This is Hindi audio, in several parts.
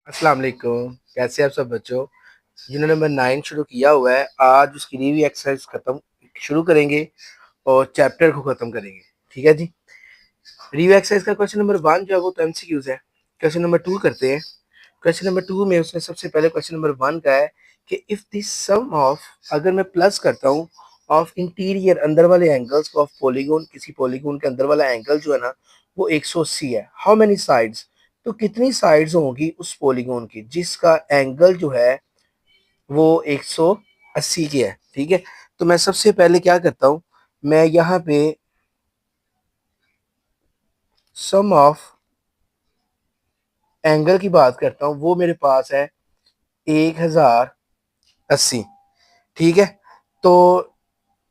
अस्सलाम वालेकुम। कैसे आप सब बच्चों? जिन्होंने नंबर 9 शुरू किया हुआ है, आज उसकी रिव्यू एक्सरसाइज खत्म शुरू करेंगे और चैप्टर को खत्म करेंगे। ठीक है जी। रिव्यू एक्सरसाइज का क्वेश्चन नंबर 1 जो है वो तो एमसीक्यूज है। क्वेश्चन नंबर 2 करते हैं। क्वेश्चन नंबर 2 में उसने सबसे पहले क्वेश्चन नंबर 1 का है कि इफ दिस सम ऑफ, अगर मैं प्लस करता हूँ, ऑफ इंटीरियर अंदर वाले एंगल्स ऑफ पॉलीगॉन, किसी पॉलीगॉन के अंदर वाला एंगल जो है ना वो 180 है, हाउ मेनी साइड्स, तो कितनी साइड्स होंगी उस पॉलीगॉन की जिसका एंगल जो है वो 180 की है। ठीक है, तो मैं सबसे पहले क्या करता हूँ, मैं यहाँ पे सम ऑफ एंगल की बात करता हूँ, वो मेरे पास है 1080। ठीक है, तो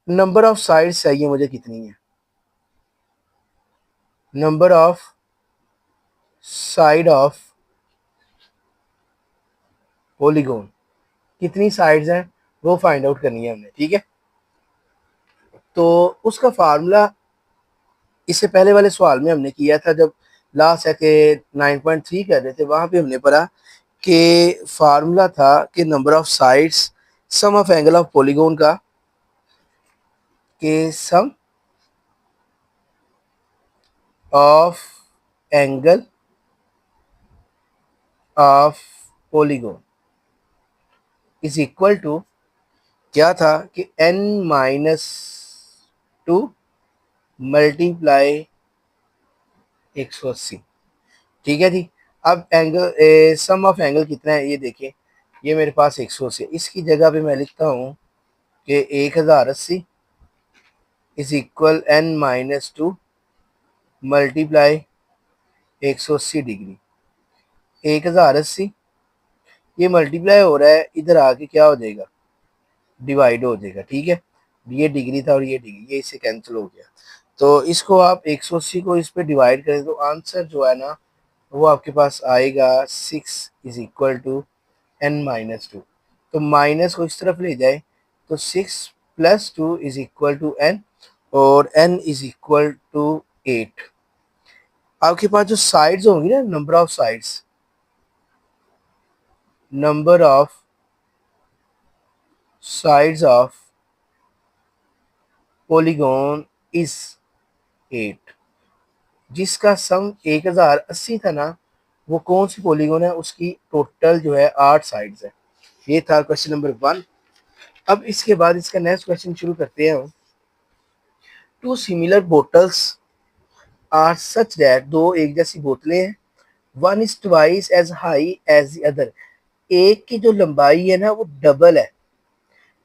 नंबर ऑफ साइड्स चाहिए मुझे कितनी है, number of side of polygon, कितनी साइड्स हैं वो फाइंड आउट करनी है हमने। ठीक है, तो उसका फार्मूला इससे पहले वाले सवाल में हमने किया था, जब लास्ट है कि 9.3 कर रहे थे, वहां पे हमने पढ़ा कि फार्मूला था कि number of sides sum of angle of polygon का, के sum of angle of polygon is equal to, क्या था कि n-2 मल्टीप्लाई 180। ठीक है जी। अब एंगल सम ऑफ एंगल कितना है ये देखिए, ये मेरे पास 180 है, इसकी जगह पे मैं लिखता हूँ कि 1080 is equal n-2 multiply 180 degree. 1080 ये मल्टीप्लाई हो रहा है, इधर आके क्या हो जाएगा, डिवाइड हो जाएगा। ठीक है, ये डिग्री था और ये डिग्री, ये इससे कैंसिल हो गया। तो इसको आप 180 को इस पे डिवाइड करें तो आंसर जो है ना वो आपके पास आएगा 6 इज इक्वल टू n-2। तो माइनस को इस तरफ ले जाए तो 6 plus 2 is equal to n, और n इज इक्वल टू 8। आपके पास जो साइड्स होंगी ना, number of sides of polygon is 8, जिसका सम 1080 था ना, वो कौन सी पॉलीगॉन है, उसकी टोटल जो है 8 साइड्स है। ये था क्वेश्चन नंबर 1। अब इसके बाद इसका नेक्स्ट क्वेश्चन शुरू करते हैं हम। Two similar bottles are such that, दो एक जैसी बोतलें हैं, one is twice as high as the other, एक की जो लंबाई है ना वो डबल है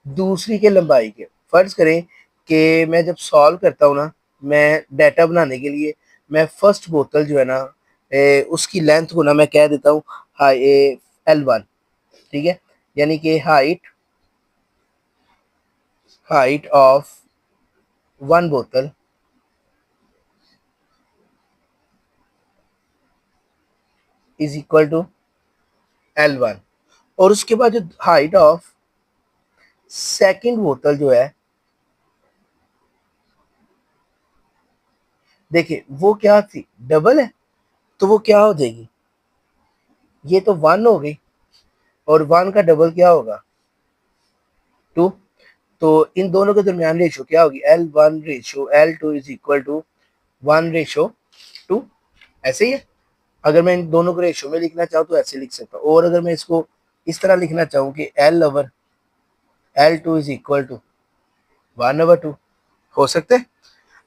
दूसरी के लंबाई के। फर्ज करें कि मैं जब सॉल्व करता हूँ ना, मैं डाटा बनाने के लिए मैं फर्स्ट बोतल जो है ना उसकी लेंथ को ना मैं कह देता हूँ हाई L1। ठीक है, यानी कि हाइट हाइट ऑफ वन बोतल इज इक्वल टू L1, और उसके बाद जो हाइट ऑफ सेकंड बोतल जो है, देखिए वो क्या थी, डबल है, तो वो क्या हो जाएगी, ये तो 1 हो गई, और 1 का डबल क्या होगा, 2। तो इन दोनों के दरमियान रेशो क्या होगी, L1 ratio L2 is equal to 1:2। ऐसे ही है। अगर मैं इन दोनों को रेशो में लिखना चाहूँ तो ऐसे लिख सकता हूँ, और अगर मैं इसको इस तरह लिखना चाहूँ कि L/L2 इज इक्वल टू 1/2, हो सकते हैं।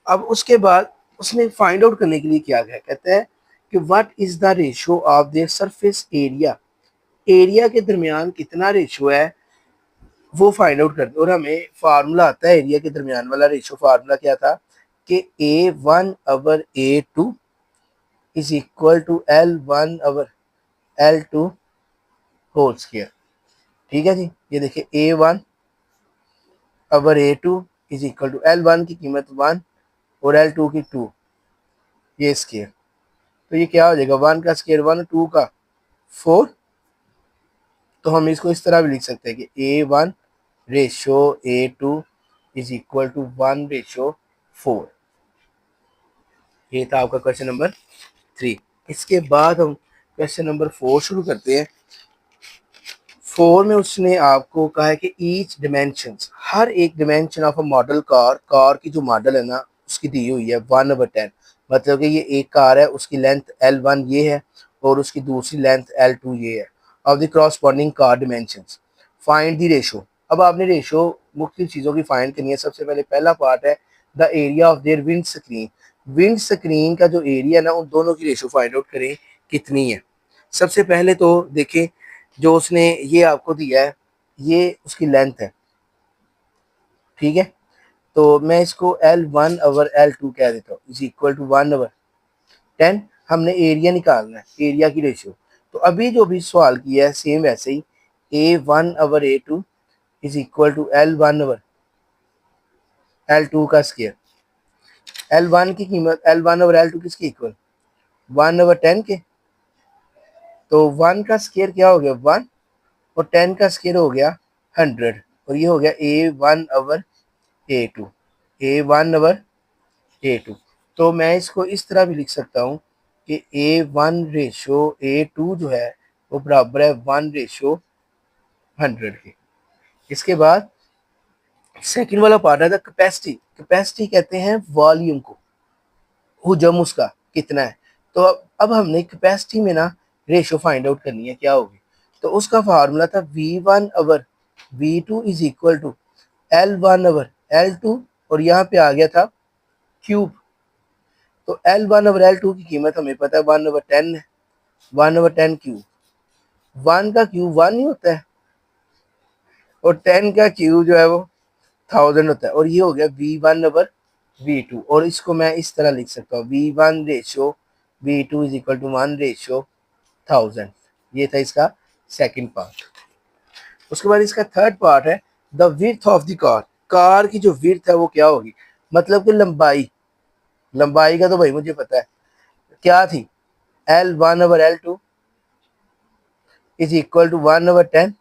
अब उसके बाद उसने फाइंड आउट करने के लिए क्या है, कहते हैं कि what is the ratio of their surface area, area के दरमियान कितना रेशो है वो फाइंड आउट करते, और हमें फार्मूला आता है एरिया के दरमियान वाला रेशो। फार्मूला क्या था कि A1/A2 is equal to L1/L2 whole square. ठीक है जी, ये देखिए A1/A2 is equal to L1 की कीमत 1 और L2 की 2, ये स्क्वायर। तो ये क्या हो जाएगा, 1 का स्क्वायर 1, 2 का 4। तो हम इसको इस तरह भी लिख सकते हैं कि A1/A2 इज इक्वल टू 1/4। ये था आपका क्वेश्चन नंबर 3। इसके बाद हम क्वेश्चन नंबर 4 शुरू करते हैं। 4 में उसने आपको कहा है कि ईच डिमेंशंस, हर एक dimension of a model car, car की जो मॉडल है ना उसकी दी हुई है 1/10। मतलब कि ये एक कार है, उसकी लेंथ L1 ये है और उसकी दूसरी लेंथ L2 ये है। Of the corresponding car dimensions, find the ratio. अब आपने रेशो मुख्तलिफ चीज़ों की फाइंड करनी है। सबसे पहले पहला पार्ट है the area of their wind screen. Wind screen का जो एरिया है ना उन दोनों की रेशो फाइंड आउट करें कितनी है। सबसे पहले तो देखें जो उसने ये आपको दिया है ये उसकी लेंथ है, ठीक है। तो मैं इसको L1/L2 कह देता हूँ इज इक्वल टू 1/10। हमने एरिया निकालना है, एरिया की रेशियो। तो अभी जो भी सवाल किया है सेम वैसे ही A1/A2 is equal to L1/L2 का स्केयर। L1 की कीमत L1/L2 किसकी इक्वल 1/10 के। तो 1 का स्केयर क्या हो गया 1 और 10 का स्केयर हो गया 100 और ये हो गया A1/A2। A1/A2। तो मैं इसको इस तरह भी लिख सकता हूँ कि A1/A2 जो है वो बराबर है 1/100 के। इसके बाद सेकंड वाला पार्ट है द कैपेसिटी। कैपेसिटी कहते हैं वॉल्यूम को, हुजम उसका कितना है। तो अब हमने कैपेसिटी में ना रेशो फाइंड आउट करनी है क्या होगी। तो उसका फार्मूला था V1/V2 is equal to L1/L2 और यहाँ पे आ गया था क्यूब। तो L1/L2 की कीमत हमें पता है 1/10 है। 1/10 क्यूब, 1 का क्यूब 1 ही होता है और 10 का क्यूब जो है वो 1000 होता है। और ये हो गया V1/V2 और इसको मैं इस तरह लिख सकता हूँ V1/V2 इज इक्वल टू 1/1000। ये था इसका सेकंड पार्ट। उसके बाद इसका थर्ड पार्ट है the width of the car. Car की जो विड्थ है वो क्या होगी, मतलब कि लंबाई। लंबाई का तो भाई मुझे पता है क्या थी L1/L2 इज इक्वल टू 1/10।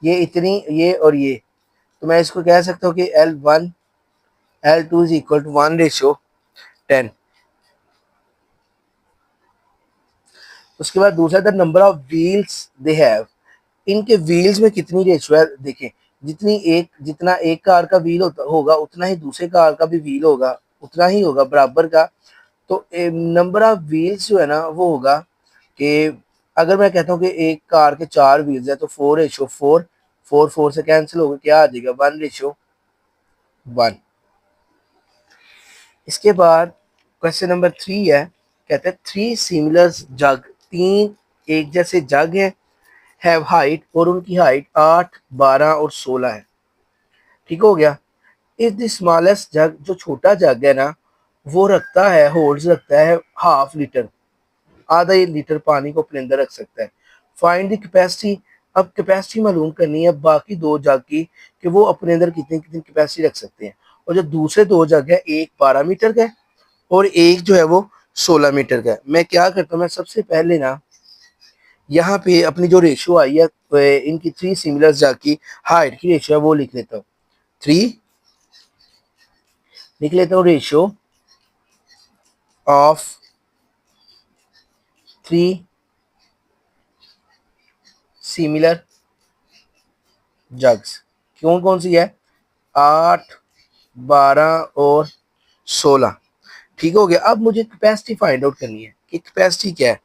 ये इतनी ये और ये, तो मैं इसको कह सकता हूँ कि L1/L2 इज इक्वल टू 1/10। उसके बाद दूसरा था number of wheels they have. इनके व्हील्स में कितनी रेशो है देखें। जितना एक कार का व्हील होगा उतना ही दूसरे कार का भी व्हील होगा, उतना ही होगा बराबर का। तो नंबर ऑफ व्हील्स जो है ना वो होगा कि अगर मैं कहता हूँ कि एक कार के 4 व्हील्स है तो 4/4, 4 से कैंसिल होगा, क्या आ जाएगा 1/1। इसके बाद क्वेश्चन नंबर 3 है, कहते हैं 3 सिमिलर जग, 3 एक जैसे जग है, हैव हाइट और उनकी हाइट 8, 12 और 16 है। ठीक हो गया। इस द स्मॉलेस्ट जग, जो छोटा जग है ना वो रखता है, होल्ड्स रखता है हाफ लीटर, आधा लीटर पानी को अपने अंदर रख सकता है। Find the capacity. अब कैपेसिटी मालूम करनी है बाकी दो जग की कि वो अपने अंदर कितनी कितनी कैपेसिटी रख सकते हैं। और जो दूसरे दो जग है, एक 12 मीटर का है और एक जो है वो 16 मीटर का है। मैं क्या करता हूँ, मैं सबसे पहले ना यहाँ पे अपनी जो रेशियो आई है इनकी 3 सिमिलर जग की हाइट की रेशियो है वो लिख लेता हूँ। 3 लिख लेता हूँ रेशियो ऑफ 3 सिमिलर जग्स। कौन कौन सी है 8, 12 और 16। ठीक हो गया। अब मुझे कैपेसिटी फाइंड आउट करनी है कि कैपेसिटी क्या है।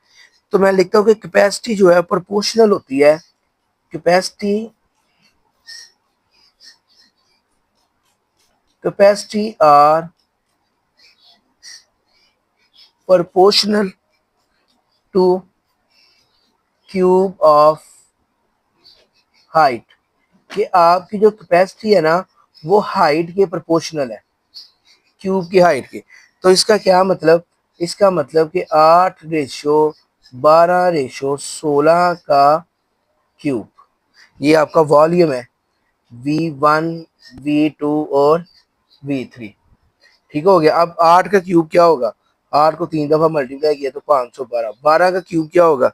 तो मैं लिखता हूँ कि कैपेसिटी जो है प्रोपोर्शनल होती है। Capacity capacity are proportional to cube of height. कि आपकी जो कैपेसिटी है ना वो हाइट के प्रोपोर्शनल है, क्यूब की हाइट के। तो इसका क्या मतलब, इसका मतलब कि 8/12/16 का क्यूब। ये आपका वॉल्यूम है V1, V2 और V3। ठीक हो गया। अब 8 का क्यूब क्या होगा, 8 को 3 दफा मल्टीप्लाई किया तो 512। 12 का क्यूब क्या होगा,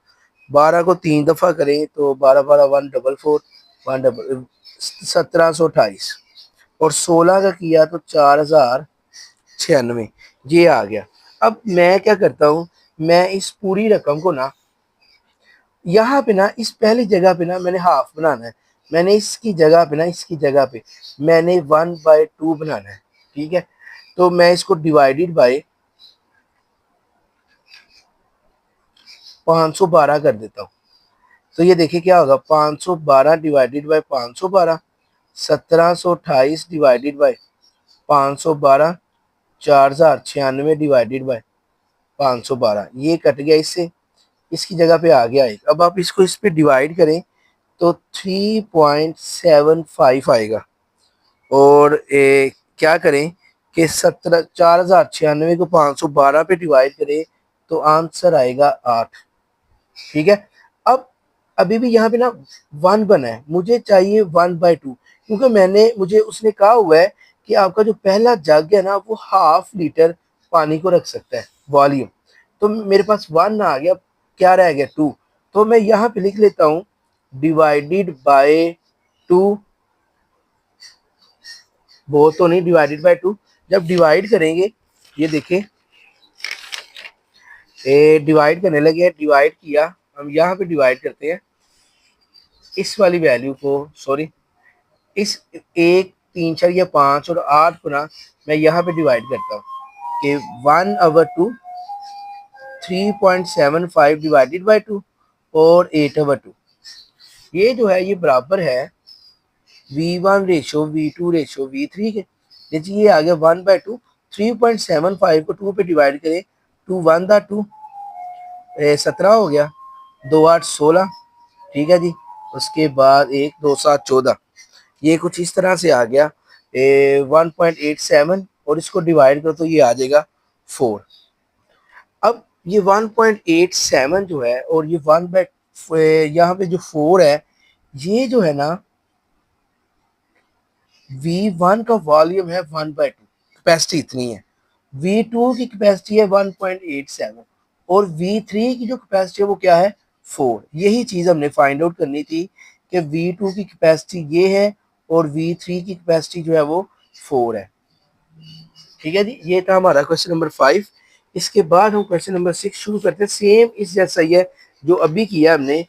12 को 3 दफा करें तो 12 12 144, 1728। और 16 का किया तो 4096। ये आ गया। अब मैं क्या करता हूँ, मैं इस पूरी रकम को ना यहाँ पे ना इस पहली जगह पे ना मैंने हाफ बनाना है। मैंने इसकी जगह पे ना इसकी जगह पे मैंने 1/2 बनाना है। ठीक है, तो मैं इसको डिवाइडेड बाय 512 कर देता हूँ। तो ये देखिए क्या होगा, 512 divided by 512, 1728 divided by 512, 4096 divided by 512, ये कट गया इससे, इसकी जगह पे आ गया एक। अब आप इसको इस पे डिवाइड करें तो 3.75 आएगा। और क्या करें कि 4096 को 512 पे डिवाइड करें तो आंसर आएगा 8। ठीक है, अब अभी भी यहाँ पे ना 1 बना है, मुझे चाहिए 1/2, क्योंकि मुझे उसने कहा हुआ है कि आपका जो पहला जग है ना वो ½ लीटर पानी को रख सकता है वॉल्यूम। तो मेरे पास 1 आ गया, क्या रह गया 2। तो मैं यहाँ पे लिख लेता हूँ डिवाइडेड बाय 2, बहुत तो नहीं, डिवाइडेड बाय 2। जब डिवाइड करेंगे, ये देखिए डिवाइड करने लगे, डिवाइड किया, हम यहाँ पे डिवाइड करते हैं इस वाली वैल्यू को, सॉरी इस 1 3 4 या 5 और 8 को ना मैं यहाँ पे डिवाइड करता हूँ कि 1/2 3.75 डिवाइडेड बाय 2 और 8/2, ये जो है ये बराबर है V1 ratio V2 ratio V3 के। देखिए ये आ गया 1/2, 3.75 को 2 पे डिवाइड करें, 2 1 2, 17 हो गया, 2 8 16। ठीक है जी, उसके बाद 1 2 7 14, ये कुछ इस तरह से आ गया 1.87, और इसको डिवाइड करो तो ये आ जाएगा 4। अब ये 1.87 जो है और ये यहाँ पे जो 4 है, ये जो है ना V1 का वॉल्यूम है 1/2, कैपेसिटी इतनी है। V2 की कैपेसिटी है 1.87 और V3 की जो कैपेसिटी है वो क्या है 4। यही चीज हमने फाइंड आउट करनी थी कि V2 की कैपेसिटी ये है और V3 की कैपेसिटी जो है वो 4 है। ठीक है जी, ये था हमारा क्वेश्चन नंबर 5। इसके बाद हम क्वेश्चन नंबर 6 शुरू करते हैं। सेम इस जैसा ही है जो अभी किया हमने,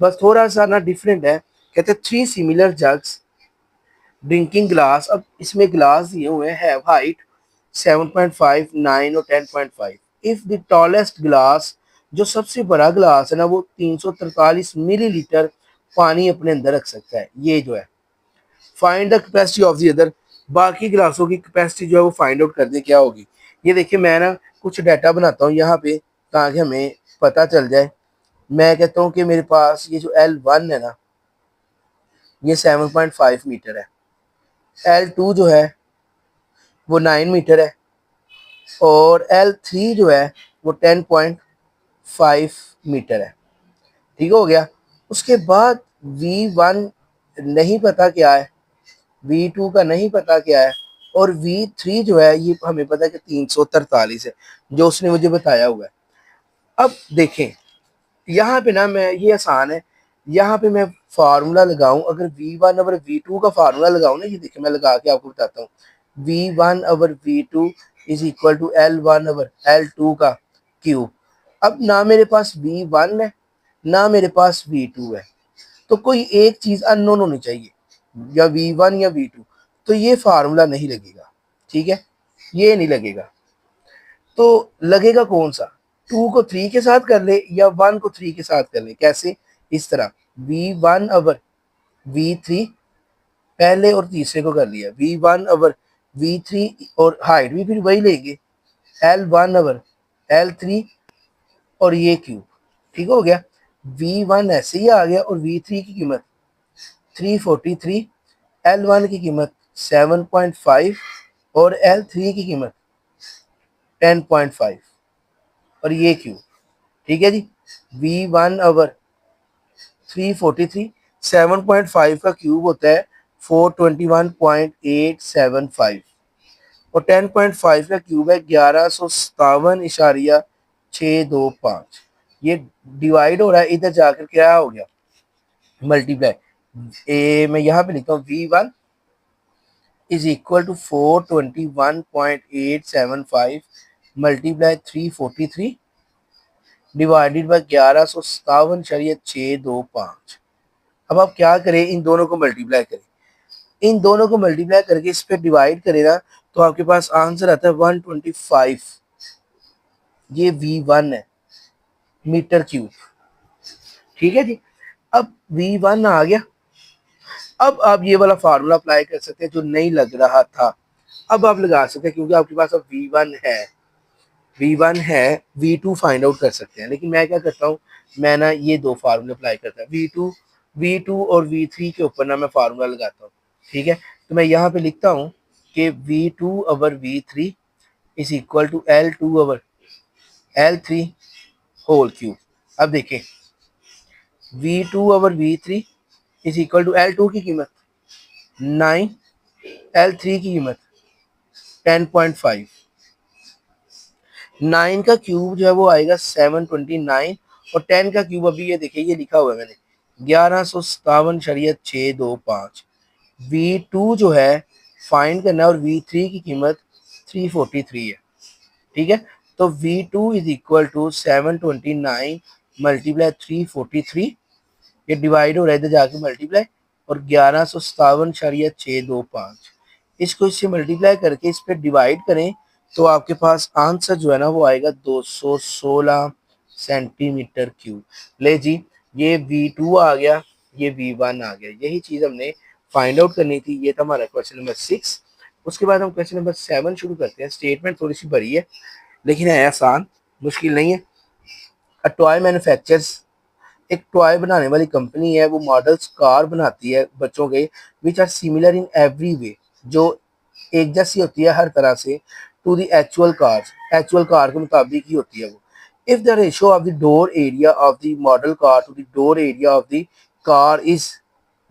बस थोड़ा सा ना डिफरेंट है। कहते हैं 3 सिमिलर जग्स ड्रिंकिंग ग्लास। अब इसमें ग्लास दिए हुए हैं, हैव हाइट 7.5 9 और 10.5। इफ द टॉलेस्ट ग्लास, जो सबसे बड़ा ग्लास है ना वो 343 मिलीलीटर पानी अपने अंदर रख सकता है, ये जो है। Find the capacity of the other, बाकी ग्लासों की कैपेसिटी जो है वो फाइंड आउट करनी क्या होगी। ये देखिए मैं ना कुछ डाटा बनाता हूँ यहाँ पे ताकि हमें पता चल जाए। मैं कहता हूँ कि मेरे पास ये जो L1 है ना ये 7.5 मीटर है, L2 जो है वो 9 मीटर है और L3 जो है वो 10.5 मीटर है। ठीक हो गया। उसके बाद V1 नहीं पता क्या है, V2 का नहीं पता क्या है, और V3 जो है ये हमें पता है कि 343 है जो उसने मुझे बताया हुआ है। अब देखें यहाँ पे ना मैं, ये आसान है, यहाँ पे मैं फार्मूला लगाऊं, अगर V1 ओवर V2 का फार्मूला लगाऊं ना, ये देखिए मैं लगा के आपको बताता हूँ। V1 over V2 is equal to L1 over L2 का क्यूब। अब ना मेरे पास V1 है ना मेरे पास V2 है, तो कोई एक चीज अननोन होनी चाहिए, या V1 या V2, तो ये फार्मूला नहीं लगेगा। ठीक है, ये नहीं लगेगा। तो लगेगा कौन सा, 2 को 3 के साथ कर ले या 1 को 3 के साथ कर ले। कैसे, इस तरह V1 ओवर V3, पहले और तीसरे को कर लिया, V1 ओवर V3 और हाइट भी फिर वही लेंगे, L1 ओवर L3 और ये क्यूब। ठीक हो गया, V1 ऐसे ही आ गया और V3 की कीमत 343, L1 की कीमत 7.5 और L3 की कीमत 10.5 और ये क्यूब। ठीक है जी, V1 ओवर 343, 7.5 का क्यूब होता है 421.875 और 10.5 का क्यूब है 1157.625। ये डिवाइड हो रहा है, इधर जाकर क्या हो गया मल्टीप्लाई। मैं यहाँ पे लिखता हूँ V1 is equal to 421.875 multiply 343 divided by 1157.625। अब आप क्या करें, इन दोनों को मल्टीप्लाई करें, इन दोनों को मल्टीप्लाई करके इस पे डिवाइड करें ना, तो आपके पास आंसर आता है 125। ये V1 है, मीटर क्यूब। ठीक है जी। अब V1 आ गया। अब आप ये वाला फार्मूला अप्लाई कर सकते हैं जो नहीं लग रहा था, अब आप लगा सकते हैं, क्योंकि आपके पास अब V1 है, V1 है, V2 फाइंड आउट कर सकते हैं। लेकिन मैं क्या करता हूँ, मैं ना ये दो फार्मूले अप्लाई करता हूँ, V2 और V3 के ऊपर ना मैं फार्मूला लगाता हूँ। ठीक है, तो मैं यहाँ पे लिखता हूँ कि V2 over V3 is equal to L2 over L3 whole cube. अब देखें, V2 over V3 is equal to L2 की कीमत 9, L3 की कीमत 10.5। 9 का क्यूब जो है वो आएगा 729, और 10 का क्यूब अभी ये देखिए ये लिखा हुआ है मैंने 1157.625। V2 जो है फाइंड करना है, और V3 की कीमत 343 है। ठीक है, तो V2 is equal to 729 multiply 343, ये डिवाइड हो रहा है इधर जाके मल्टीप्लाई, और 1157.625, इसको इससे मल्टीप्लाई करके इस पर डिवाइड करें, तो आपके पास आंसर जो है ना वो आएगा 216 सेंटीमीटर क्यूब। ले जी, ये V2 आ गया, ये V1 आ गया, यही चीज़ हमने फाइंड आउट करनी थी। ये था हमारा क्वेश्चन नंबर 6। उसके बाद हम क्वेश्चन नंबर 7 शुरू करते हैं। स्टेटमेंट थोड़ी सी बड़ी है, लेकिन है आसान, मुश्किल नहीं है। अ टॉय मैन्युफैक्चर्स, एक टॉय बनाने वाली कंपनी है, वो मॉडल्स कार बनाती है बच्चों के, which are similar in every way, जो एक जैसी होती है हर तरह से, टू द एक्चुअल कार के मुताबिक ही होती है वो। If the ratio of the door area of the model car to the door area of the car is,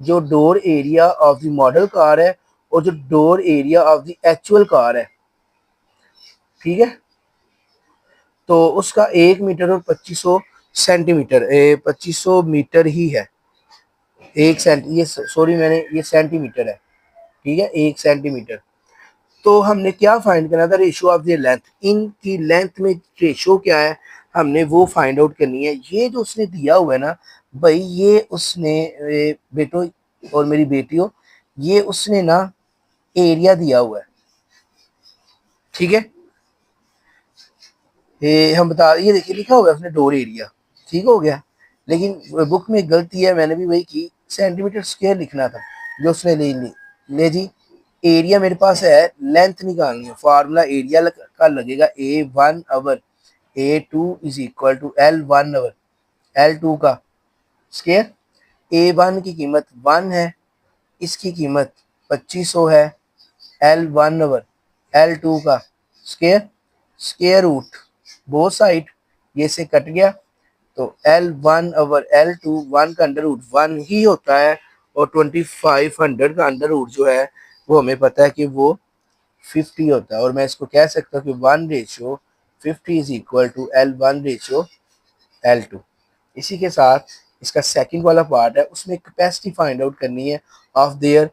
जो door area of the model car है और जो door area of the actual car है, ठीक है, तो उसका 1 मीटर और 2500 सेंटीमीटर, 2500 मीटर ही है। एक सेंट ये सॉरी मैंने ये सेंटीमीटर है, ठीक है, 1 सेंटीमीटर। तो हमने क्या फाइंड करना था, रेशियो ऑफ द लेंथ, इनकी लेंथ में रेशियो क्या है, हमने वो फाइंड आउट करनी है। ये जो उसने दिया हुआ है ना भाई, ये उसने बेटो और मेरी बेटियों, ये उसने ना एरिया दिया हुआ है। ठीक है, हम बता, ये देखिए लिखा हुआ है उसने डोर एरिया, ठीक हो गया। लेकिन बुक में गलती है, मैंने भी वही की, सेंटीमीटर स्क्वायर लिखना था जो उसने ले जी। एरिया मेरे पास है, लेंथ निकालनी है, फार्मूला एरिया का लगेगा A1/A2 is equal to L1/L2 का स्क्वायर। A1 की कीमत 1 है, इसकी कीमत 2500 है, L1/L2 का square, square root both side, ये से कट गया, तो L1/L2 1 का अंडर रूट 1 ही होता है, और 2500 का अंडर रूट जो है वो हमें पता है कि वो 50 होता है। और मैं इसको कह सकता हूँ कि 1/50 इज इक्वल टू L1/L2। इसी के साथ इसका सेकंड वाला पार्ट है, उसमें कैपेसिटी फाइंड आउट करनी है ऑफ देयर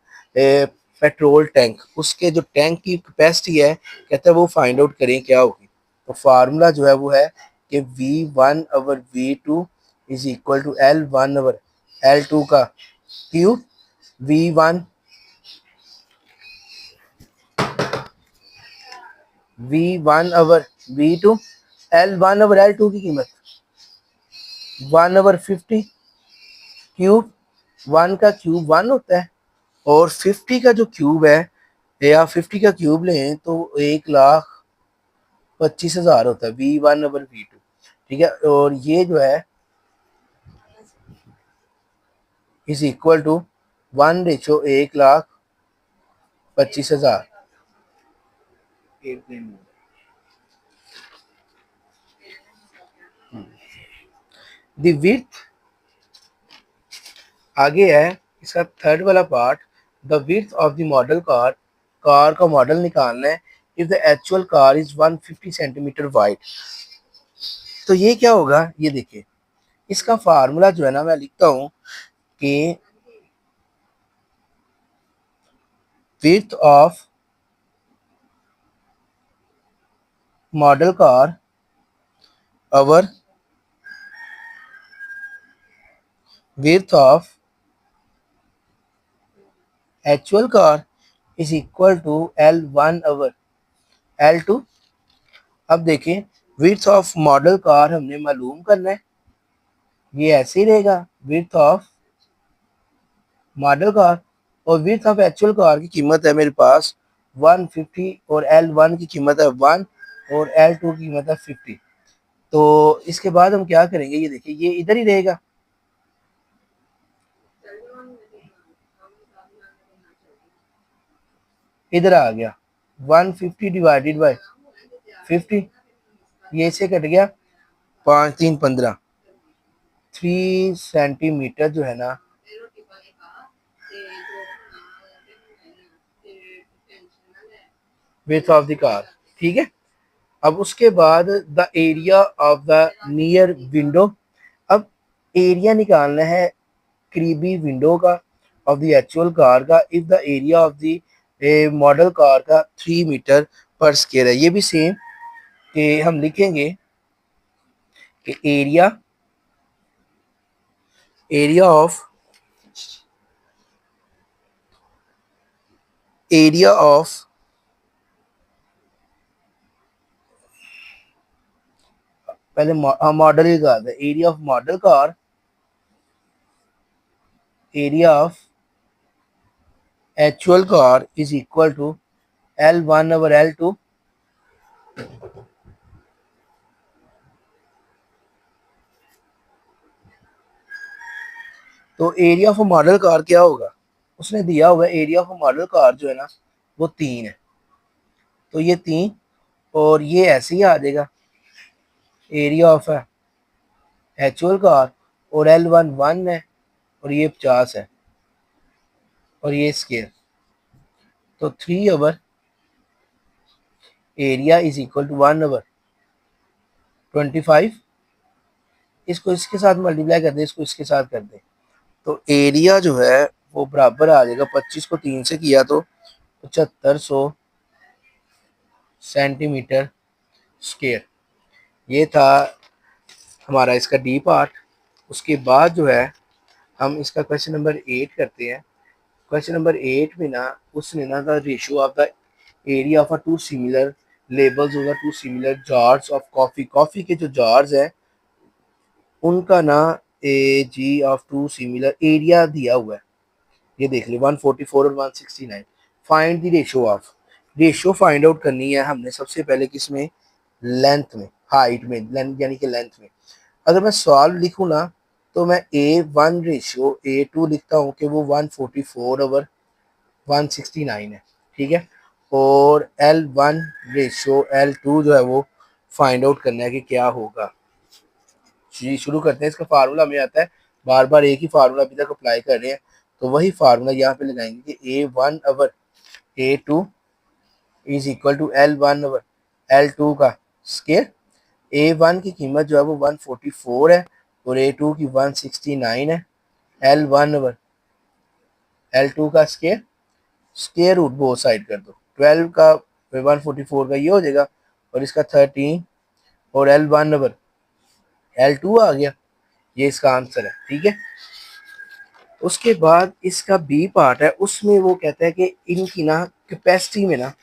पेट्रोल टैंक, उसके जो टैंक की कैपेसिटी है कहते हैं वो फाइंड आउट करें क्या होगी। तो फार्मूला जो है वो है कि V1/V2 is equal to L1/L2 का क्यूब। V1 V1/V2, L1/L2 की कीमत 1/50 क्यूब। 1 का क्यूब 1 होता है, और 50 का जो क्यूब है, या 50 का क्यूब लें तो 1,25,000 होता है, V1/V2। ठीक है, और ये जो है is equal to 1/1,25,000। The width आगे है इसका थर्ड वाला part, the width of the model car, car का मॉडल निकालना है। If the actual car is 150 centimetre wide, तो ये क्या होगा, ये देखिए इसका फार्मूला जो है ना मैं लिखता हूँ कि width of model car over width of actual car is equal to L1 over L2। अब देखें width of मॉडल कार हमने मालूम करना है, ये ऐसे ही रहेगा width of मॉडल कार, और width of एक्चुअल कार की कीमत है मेरे पास 150 और L1 की कीमत है 1 और L2 की कीमत है 50। तो इसके बाद हम क्या करेंगे, ये देखिए ये इधर ही रहेगा, इधर आ गया 150 डिवाइडेड बाय 50, ये से कट गया 5 3 15, 3 सेंटीमीटर जो है ना विड्थ ऑफ द कार। ठीक है, अब उसके बाद the area of the near window, अब एरिया निकालना है करीबी विंडो का ऑफ द एक्चुअल कार का if the area of the model car का 3 मीटर पर स्क्वायर है। ये भी सेम कि हम लिखेंगे कि एरिया ऑफ पहले मॉडल ही कहा था, area of model car, area of actual car is equal to L1 over L2। तो एरिया ऑफ मॉडल कार क्या होगा, उसने दिया हुआ है एरिया ऑफ मॉडल कार जो है ना वो 3 है, तो ये 3 और ये ऐसे ही आ जाएगा एरिया ऑफ एक्चुअल कार, और L1 1 है और ये 50 है और ये स्केयर, तो 3 over area is equal to 1 over 25। इसको इसके साथ मल्टीप्लाई कर दे, इसको इसके साथ कर दे, तो एरिया जो है वो बराबर आ जाएगा, 25 को 3 से किया तो 7500 सेंटीमीटर स्क्वायर। ये था हमारा इसका डी पार्ट। उसके बाद जो है हम इसका क्वेश्चन नंबर 8 करते हैं। क्वेश्चन नंबर 8 में ना उसने ना the ratio of the area of two similar labels होगा two similar jars of coffee, coffee के जो जार्स हैं उनका ना ए जी ऑफ टू सिमिलर एरिया दिया हुआ है, ये देख ले 144 और 169। Find the ratio of, ratio find out करनी है हमने सबसे पहले किसमें, लेंथ में, हाइट में, लेंथ यानी कि लेंथ में। अगर मैं सवाल लिखूँ ना तो मैं A1 रेशियो A2 लिखता हूँ कि वो 144 ओवर 169 है। ठीक है, और L1 रेशियो L2 जो है वो फाइंड आउट करना है कि क्या होगा। जी शुरू करते हैं। इसका फार्मूला हमें आता है, बार बार एक ही फार्मूला अभी तक अप्लाई कर रहे हैं, तो वही फार्मूला यहाँ पे लगाएंगे कि A1 over A2 is equal to L1 over L2 का स्केयर। A1 की कीमत जो है वो 144 है और A2 की 169 है। L1 ओवर L2 का square, square root both side कर दो, 12 का 144 का ये हो जाएगा और इसका 13 और L1 ओवर L2 आ गया, ये इसका आंसर है। ठीक है, उसके बाद इसका बी पार्ट है, उसमें वो कहता है कि इनकी ना कैपेसिटी में ना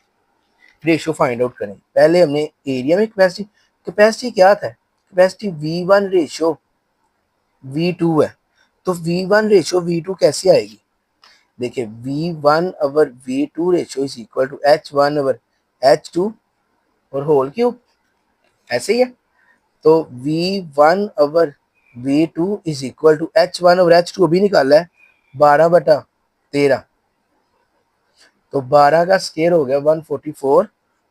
रेशियो फाइंड आउट करें। पहले हमने एरिया में कैपेसिटी, कैपेसिटी क्या था, कैपेसिटी V1 रेशियो V2 है, तो V1 रेशियो V2 कैसे आएगी, देखिए V1 over V2 ratio is equal to H1 over H2 और होल क्यूब, ऐसे ही है। तो V1 over V2 is equal to H1 over H2 अभी निकाला है 12/13, तो 12 का स्केयर हो गया 144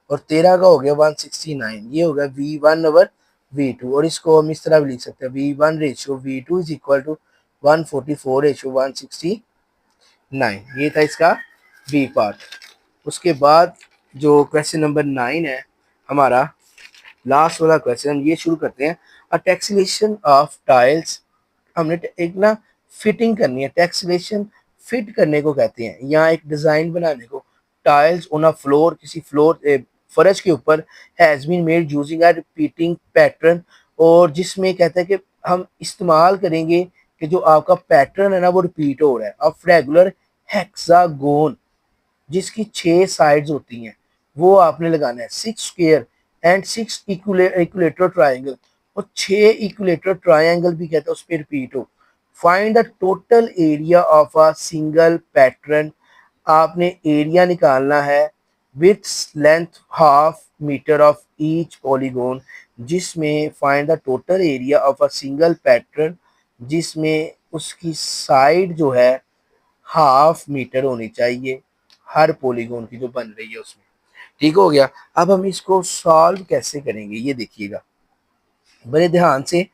और 13 का हो गया 169, ये होगा V1 ओवर V2, और इसको हम इस तरह भी लिख सकते हैं V1 ratio V2 is equal to 144 ratio 169। ये था इसका बी पार्ट। उसके बाद जो क्वेश्चन नंबर 9 है हमारा लास्ट वाला क्वेश्चन, ये शुरू करते हैं। अ टेक्सलेशन ऑफ टाइल्स, हमने एक ना फिटिंग करनी है, टेक्सलेशन फिट करने को कहते हैं, यहाँ एक डिज़ाइन बनाने को। टाइल्स ऑन अ फ्लोर, किसी फ्लोर फर्श के ऊपर, has been made using a repeating pattern, और जिसमें कहता है कि हम इस्तेमाल करेंगे कि जो आपका पैटर्न है ना वो रिपीट हो रहा है। अब रेगुलर हेक्सागोन जिसकी 6 साइड्स होती हैं वो आपने लगाना है, 6 स्क्वायर एंड 6 इक्विलेटरल ट्राइंगल, और 6 इक्विलेटरल ट्राइंगल भी कहते हैं उस पर रिपीट हो। Find the total area of a single pattern, आपने एरिया निकालना है with length half metre of each polygon, जिसमें find the total area of a single pattern, जिसमें उसकी साइड जो है हाफ मीटर होनी चाहिए हर पॉलीगोन की जो बन रही है उसमें। ठीक हो गया। अब हम इसको सॉल्व कैसे करेंगे ये देखिएगा बड़े ध्यान से।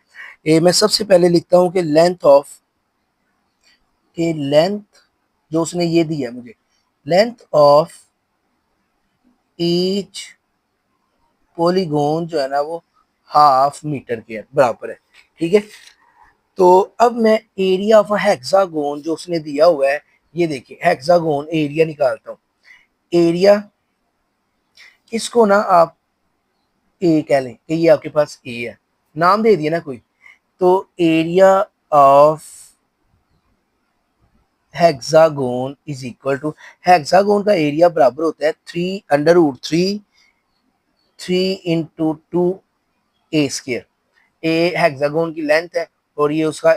मैं सबसे पहले लिखता हूं कि लेंथ जो उसने ये दिया मुझे, लेंथ ऑफ ईच पॉलीगोन जो है ना वो हाफ मीटर के बराबर है। ठीक है, तो अब मैं एरिया ऑफ हेक्सागोन जो उसने दिया हुआ है, ये देखिए हेक्सागोन एरिया निकालता हूँ। एरिया इसको ना आप ए कह लें कि ये आपके पास ए है, नाम दे दिया ना कोई, तो area of hexagon is equal to, hexagon का एरिया बराबर होता है 3 √3 ए स्क्वायर। ए हेक्सागोन की लेंथ है और ये उसका,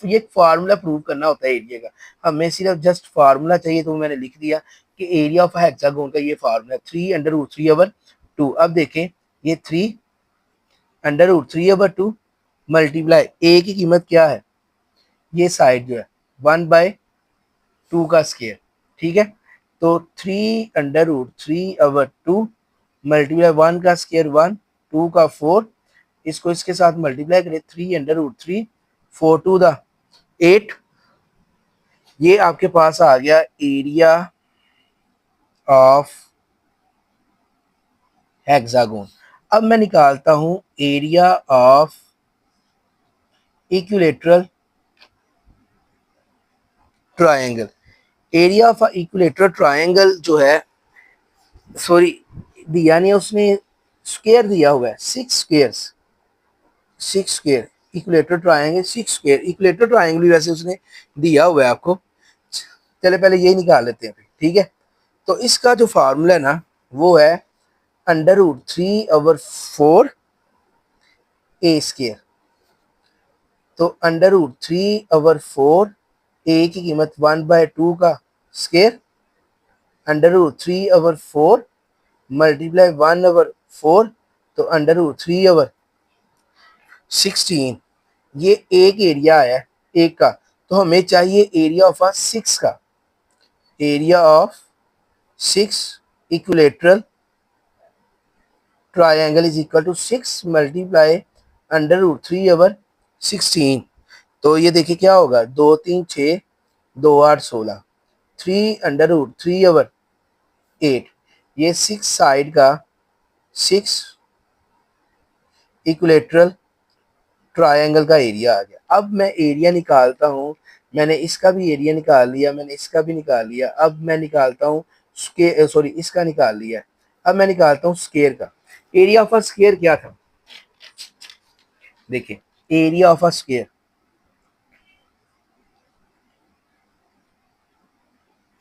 ये एक फार्मूला प्रूव करना होता है एरिया का, हमें सिर्फ जस्ट फार्मूला चाहिए तो मैंने लिख दिया कि एरिया ऑफ हेक्सागोन का ये फार्मूला 3 √3/2। अब देखें ये 3 √3/2 मल्टीप्लाई ए की कीमत क्या है, ये साइड जो है 1/2 का स्केयर। ठीक है, तो 3 √3/2 मल्टीप्लाई 1 का स्केयर 1, 2 का 4, इसको इसके साथ मल्टीप्लाई करें 3 √3, 4 × 2 = 8। ये आपके पास आ गया एरिया ऑफ हेक्सागोन। अब मैं निकालता हूं area of equilateral triangle. Area of equilateral triangle जो है, सॉरी दिया नहीं उसने, स्क्वायर दिया हुआ है 6 square equilateral triangle, 6 square equilateral triangle भी वैसे उसने दिया हुआ है आपको। चले पहले यही निकाल लेते हैं। ठीक है, तो इसका जो फार्मूला है ना वो है √3/4 ए स्क्वायर। तो √3/4 ए की कीमत 1/2 का स्क्वायर, √3/4 मल्टीप्लाई 1/4, तो √3/16। ये एक एरिया है एक का, तो हमें चाहिए एरिया ऑफ 6 का। Area of 6 equilateral triangle is equal to 6 multiply √3/16। तो ये देखिए क्या होगा, 2 3 6, 2 8 16, 3 √3/8। ये 6 साइड का 6 इक्विलेटरल ट्रायंगल का एरिया आ गया। अब मैं एरिया निकालता हूँ, मैंने इसका भी एरिया निकाल लिया, मैंने इसका भी निकाल लिया। अब मैं निकालता हूँ सॉरी इसका निकाल लिया, अब मैं निकालता हूँ स्क्वायर का। एरिया ऑफ अ स्क्वायर क्या था, देखिए area of a square,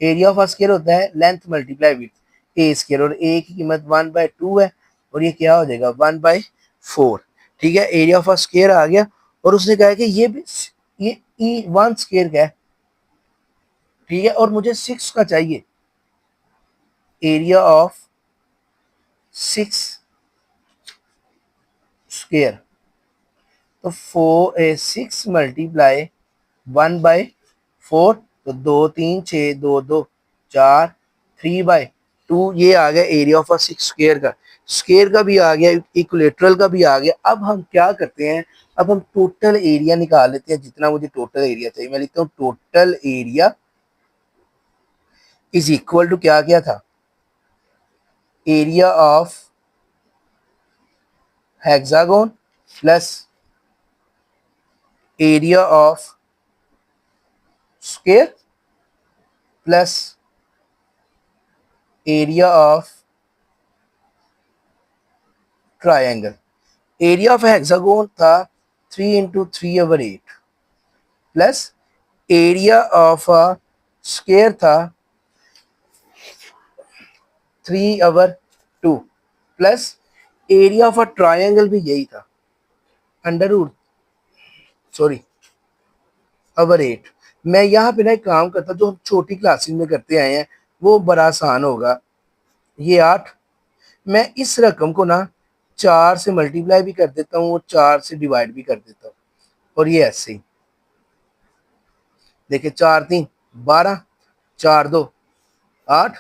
area of a square होता है लेंथ मल्टीप्लाई विड्थ ए स्क्वायर, और ए की कीमत 1/2 है और ये क्या हो जाएगा 1/4। ठीक है, एरिया ऑफ अ स्क्वायर आ गया। और उसने कहा कि ये भी ये ई 1 स्क्वायर का है। ठीक है, और मुझे 6 का चाहिए, एरिया ऑफ 6 स्क्वायर, तो 6 मल्टीप्लाई 1/4, तो 2 3 6, 2 2 4, 3/2, ये आ गया एरिया ऑफ 6 स्क्वायर का। स्क्वायर का भी आ गया, इक्विलेटरल का भी आ गया। अब हम क्या करते हैं, अब हम टोटल एरिया निकाल लेते हैं, जितना मुझे टोटल एरिया चाहिए। मैं लिखता हूँ total area is equal to क्या क्या था, area of hexagon plus area of square plus area of triangle. Area of hexagon था 3 × 3/8, plus area of a square था 3/2 plus area of a triangle भी यही था अंडर रूट सॉरी ओवर 8। मैं यहाँ पे ना एक काम करता जो हम छोटी क्लासेस में करते आए हैं वो बड़ा आसान होगा। ये 8 मैं इस रकम को ना 4 से मल्टीप्लाई भी कर देता हूँ और 4 से डिवाइड भी कर देता हूँ और ये ऐसे ही देखिए 4×3 = 12, 4×2 = 8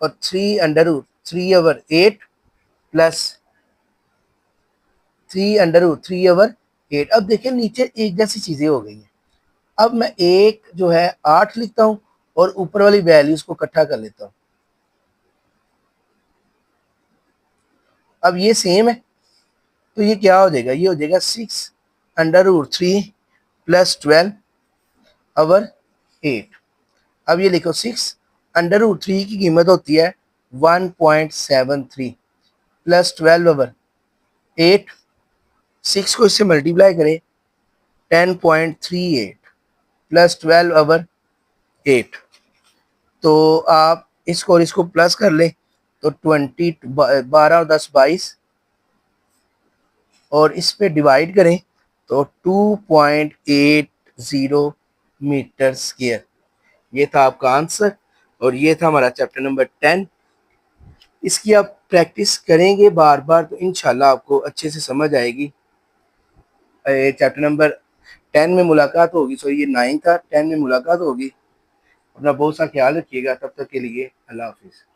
और 3/3/8 प्लस 3/3/8। अब देखिए नीचे एक जैसी चीजें हो गई हैं। अब मैं एक जो है 8 लिखता हूँ और ऊपर वाली वैल्यूज को इकट्ठा कर लेता हूँ। अब ये सेम है तो ये क्या हो जाएगा, ये हो जाएगा 6/3 प्लस 12/8। अब ये लिखो 6/3 की कीमत होती है 1.73 प्लस 12/8। 6 को इससे मल्टीप्लाई करें 10.38 प्लस 12/8। तो आप इसको और इसको प्लस कर लें तो 12 और 10 22 और इस पे डिवाइड करें तो 2.80 मीटर स्क्वायर। ये था आपका आंसर और ये था हमारा चैप्टर नंबर 10। इसकी आप प्रैक्टिस करेंगे बार बार तो इंशाल्लाह आपको अच्छे से समझ आएगी। चैप्टर नंबर 10 में मुलाकात होगी, सॉरी ये 9 था, 10 में मुलाकात होगी। अपना बहुत सा ख्याल रखिएगा, तब तक के लिए अल्लाह हाफिज़।